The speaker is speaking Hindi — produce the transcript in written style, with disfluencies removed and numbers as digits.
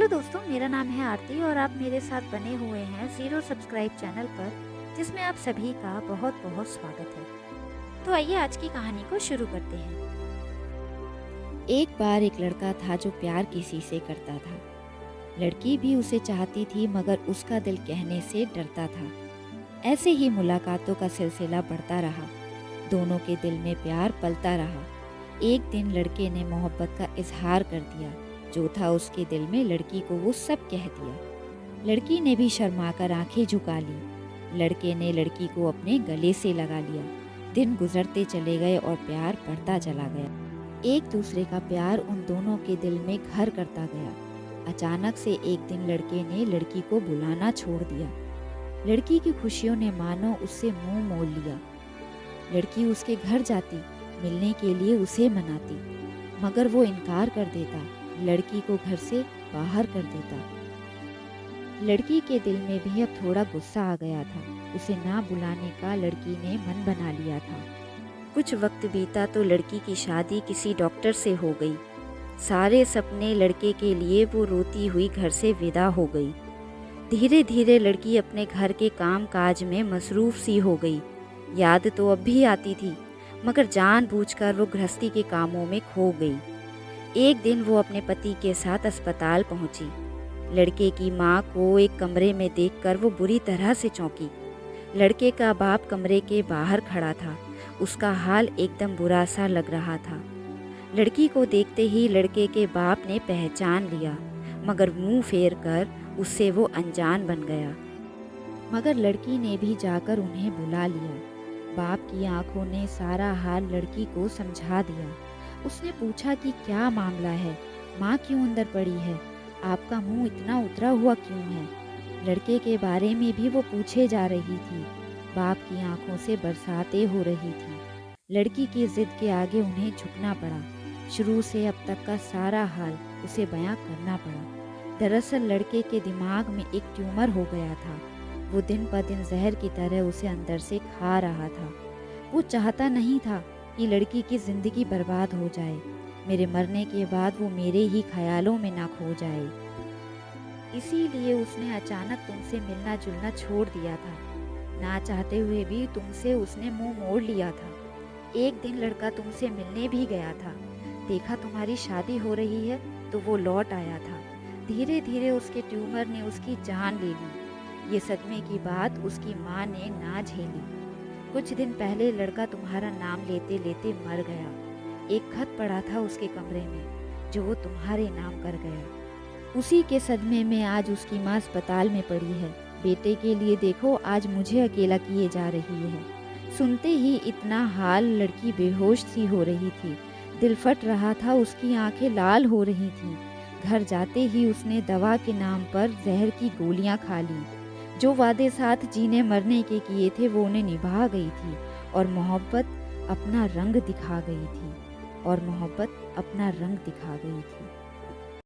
हेलो दोस्तों, मेरा नाम है आरती और आप मेरे साथ बने हुए हैं ज़ीरो सब्सक्राइब चैनल पर, जिसमें आप सभी का बहुत बहुत स्वागत है। तो आइए आज की कहानी को शुरू करते हैं। एक बार एक लड़का था जो प्यार किसी से करता था। लड़की भी उसे चाहती थी मगर उसका दिल कहने से डरता था। ऐसे ही मुलाकातों का सिलसिला बढ़ता रहा। दोनों के दिल में प्यार पलता रहा। एक दिन लड़के ने मोहब्बत का इजहार कर दिया। जो था उसके दिल में लड़की को वो सब कह दिया। लड़की ने भी शर्माकर आंखें झुका ली। लड़के ने लड़की को अपने गले से लगा लिया। दिन गुजरते चले गए और प्यार बढ़ता चला गया। एक दूसरे का प्यार उन दोनों के दिल में घर करता गया। अचानक से एक दिन लड़के ने लड़की को बुलाना छोड़ दिया। लड़की की खुशियों ने मानो उससे मुंह मोड़ लिया। लड़की उसके घर जाती, मिलने के लिए उसे मनाती, मगर वो इनकार कर देता, लड़की को घर से बाहर कर देता। लड़की के दिल में भी अब थोड़ा गुस्सा आ गया था। उसे ना बुलाने का लड़की ने मन बना लिया था। कुछ वक्त बीता तो लड़की की शादी किसी डॉक्टर से हो गई। सारे सपने लड़के के लिए वो रोती हुई घर से विदा हो गई। धीरे धीरे लड़की अपने घर के काम काज में मसरूफ सी हो गई। याद तो अब भी आती थी, मगर जानबूझकर वो गृहस्थी के कामों में खो गई। एक दिन वो अपने पति के साथ अस्पताल पहुंची। लड़के की माँ को एक कमरे में देखकर वो बुरी तरह से चौंकी। लड़के का बाप कमरे के बाहर खड़ा था। उसका हाल एकदम बुरा सा लग रहा था। लड़की को देखते ही लड़के के बाप ने पहचान लिया, मगर मुंह फेर कर उससे वो अनजान बन गया। मगर लड़की ने भी जाकर उन्हें बुला लिया। बाप की आंखों ने सारा हाल लड़की को समझा दिया। उसने पूछा कि क्या मामला है, माँ क्यों अंदर पड़ी है, आपका मुंह इतना उतरा हुआ क्यों है। लड़के के बारे में भी वो पूछे जा रही थी। बाप की आंखों से बरसातें हो रही थी। लड़की की जिद के आगे उन्हें झुकना पड़ा। शुरू से अब तक का सारा हाल उसे बयां करना पड़ा। दरअसल लड़के के दिमाग में एक ट्यूमर हो गया था। वो दिन ब दिन जहर की तरह उसे अंदर से खा रहा था। वो चाहता नहीं था कि लड़की की जिंदगी बर्बाद हो जाए। मेरे मरने के बाद वो मेरे ही ख्यालों में ना खो जाए। इसीलिए उसने अचानक तुमसे मिलना जुलना छोड़ दिया था। ना चाहते हुए भी तुमसे उसने मुंह मोड़ लिया था। एक दिन लड़का तुमसे मिलने भी गया था। देखा तुम्हारी शादी हो रही है तो वो लौट आया था। धीरे धीरे उसके ट्यूमर ने उसकी जान ले ली। ये सदमे की बात उसकी माँ ने ना झेली। कुछ दिन पहले लड़का तुम्हारा नाम लेते लेते मर गया। एक खत पड़ा था उसके कमरे में जो वो तुम्हारे नाम कर गया। उसी के सदमे में आज उसकी माँ अस्पताल में पड़ी है। बेटे के लिए देखो आज मुझे अकेला किए जा रही है। सुनते ही इतना हाल लड़की बेहोश सी हो रही थी। दिल फट रहा था, उसकी आंखें लाल हो रही थीं। घर जाते ही उसने दवा के नाम पर जहर की गोलियां खा ली। जो वादे साथ जीने मरने के किए थे वो उन्हें निभा गई थी और मोहब्बत अपना रंग दिखा गई थी।